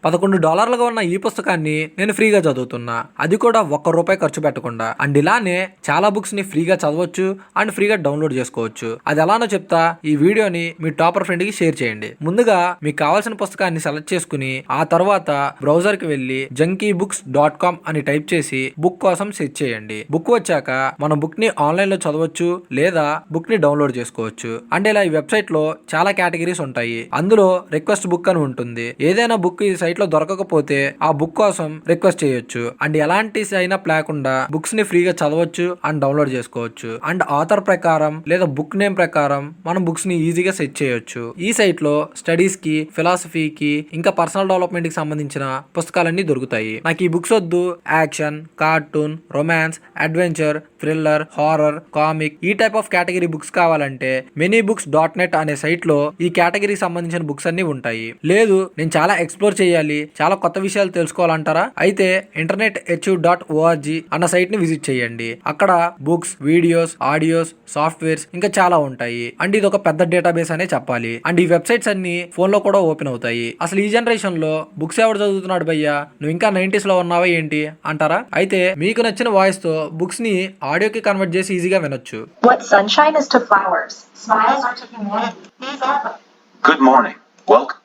$11 ఉన్న ఈ పుస్తకాన్ని నేను ఫ్రీగా చదువుతున్నా, అది కూడా ₹1 ఖర్చు పెట్టకుండా. అండ్ ఇలానే చాలా బుక్స్ ని ఫ్రీగా చదవచ్చు అండ్ ఫ్రీగా డౌన్లోడ్ చేసుకోవచ్చు. అది ఎలానో చెప్తా. ఈ వీడియోని మీ టాపర్ ఫ్రెండ్ కి షేర్ చేయండి. ముందుగా మీకు కావాల్సిన పుస్తకాన్ని సెలెక్ట్ చేసుకుని ఆ తర్వాత బ్రౌజర్ కి వెళ్లి junkiebooks.com అని టైప్ చేసి బుక్ కోసం సెర్చ్ చేయండి. బుక్ వచ్చాక మనం బుక్ ని ఆన్లైన్ లో చదవచ్చు లేదా బుక్ ని డౌన్లోడ్ చేసుకోవచ్చు. అండ్ ఇలా ఈ వెబ్సైట్ లో చాలా కేటగిరీస్ ఉంటాయి. అందులో రిక్వెస్ట్ బుక్ అని ఉంటుంది. ఏదైనా బుక్ ఈ సైట్ లో దొరకకపోతే ఆ బుక్ కోసం రిక్వెస్ట్ చేయొచ్చు. అండ్ ఎలాంటి సైన్ అప్ లేకుండా బుక్స్ ని ఫ్రీగా చదవచ్చు అండ్ డౌన్లోడ్ చేసుకోవచ్చు. అండ్ ఆథర్ ప్రకారం లేదా బుక్ నేమ్ ప్రకారం మనం బుక్స్ ని ఈజీగా సెట్ చేయొచ్చు. ఈ సైట్ లో స్టడీస్ కి, ఫిలాసఫీకి, ఇంకా పర్సనల్ డెవలప్మెంట్ కి సంబంధించిన పుస్తకాలన్నీ దొరుకుతాయి. నాకు ఈ బుక్స్ వద్దు, action, cartoon, romance, adventure, thriller, horror, comic ఈ టైప్ ఆఫ్ కేటగిరీ బుక్స్ కావాలంటే minibooks.net అనే సైట్ లో ఈ కేటగిరీకి సంబంధించిన బుక్స్ అన్ని ఉంటాయి. లేదు నేను చాలా ఎక్స్ప్లోర్ చేయాలి, చాలా కొత్త విషయాలు తెలుసుకోవాలంటారా? అయితే internetarchive.org అన్న సైట్ ని విజిట్ చేయండి. అక్కడ బుక్స్, వీడియోస్, ఆడియోస్, సాఫ్ట్వేర్స్ ఇంకా చాలా ఉంటాయి. అండ్ ఇది ఒక పెద్ద డేటాబేస్ అనే చెప్పాలి. అండ్ ఈ వెబ్సైట్స్ అన్ని ఫోన్ లో కూడా ఓపెన్ అవుతాయి. అసలు ఈ జనరేషన్ లో బుక్స్ ఎవరు చదువుతున్నాడు భయ్యా, నువ్వు ఇంకా 90s లో ఉన్నావా ఏంటి అంటారా? అయితే మీకు నచ్చిన వాయిస్ తో బుక్స్ ని ఆడియోకి కన్వర్ట్ చేసి ఈజీగా వినొచ్చు. What sunshine is to flowers, smiles are to humanity. These are them. Good morning. Welcome.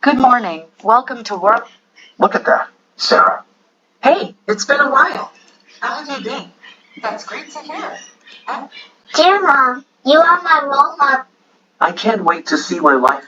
Good morning. Welcome to work. Look at that, Sarah. Hey, it's been a while. How have you been? That's great to hear. Dear Mom, you are my role model. I can't wait to see where life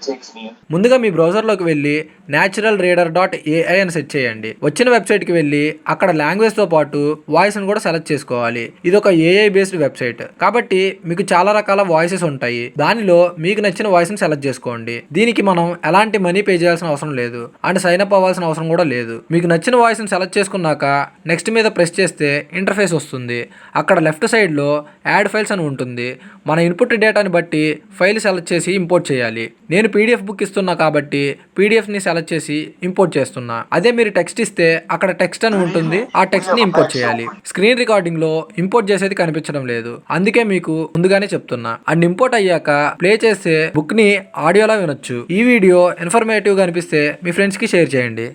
takes me. ముందుగా మీ browser లోకి వెళ్ళి naturalreader.ai అని search చేయండి. వచ్చిన website కి వెళ్ళి అక్కడ language తో పాటు వాయిస్ ని కూడా సెలెక్ట్ చేసుకోవాలి. ఇది ఒక AI బేస్డ్ వెబ్సైట్ కాబట్టి మీకు చాలా రకాల వాయిసెస్ ఉంటాయి. దానిలో మీకు నచ్చిన వాయిస్ ని సెలెక్ట్ చేసుకోండి. దీనికి మనం ఎలాంటి మనీ పే చేయాల్సిన అవసరం లేదు అండ్ సైన్ అప్ అవ్వాల్సిన అవసరం కూడా లేదు. మీకు నచ్చిన వాయిస్ ని సెలెక్ట్ చేసుకున్నాక నెక్స్ట్ మీద ప్రెస్ చేస్తే ఇంటర్ఫేస్ వస్తుంది. అక్కడ లెఫ్ట్ సైడ్ లో యాడ్ ఫైల్స్ అని ఉంటుంది. మన ఇన్పుట్ డేటాని బట్టి ఫైల్ సెలెక్ట్ చేసి ఇంపోర్ట్ చేయాలి. నేను PDF బుక్ ఇస్తున్నా కాబట్టి PDF ని సెలెక్ట్ చేసి ఇంపోర్ట్ చేస్తున్నా. అదే మీరు టెక్స్ట్ ఇస్తే అక్కడ టెక్స్ట్ అని ఉంటుంది. ఆ టెక్స్ట్ ని ఇంపోర్ట్ చేయాలి. స్క్రీన్ రికార్డింగ్ లో ఇంపోర్ట్ చేసేది కనిపించడం లేదు, అందుకే మీకు ముందుగానే చెప్తున్నా. అండ్ ఇంపోర్ట్ అయ్యాక ప్లే చేస్తే బుక్ ని ఆడియోలా వినొచ్చు. ఈ వీడియో ఇన్ఫర్మేటివ్ గా అనిపిస్తే మీ ఫ్రెండ్స్ కి షేర్ చేయండి.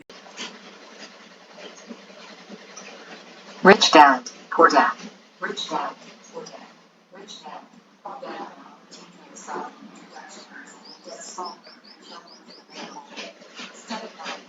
Rich dad, poor dad. Rich dad,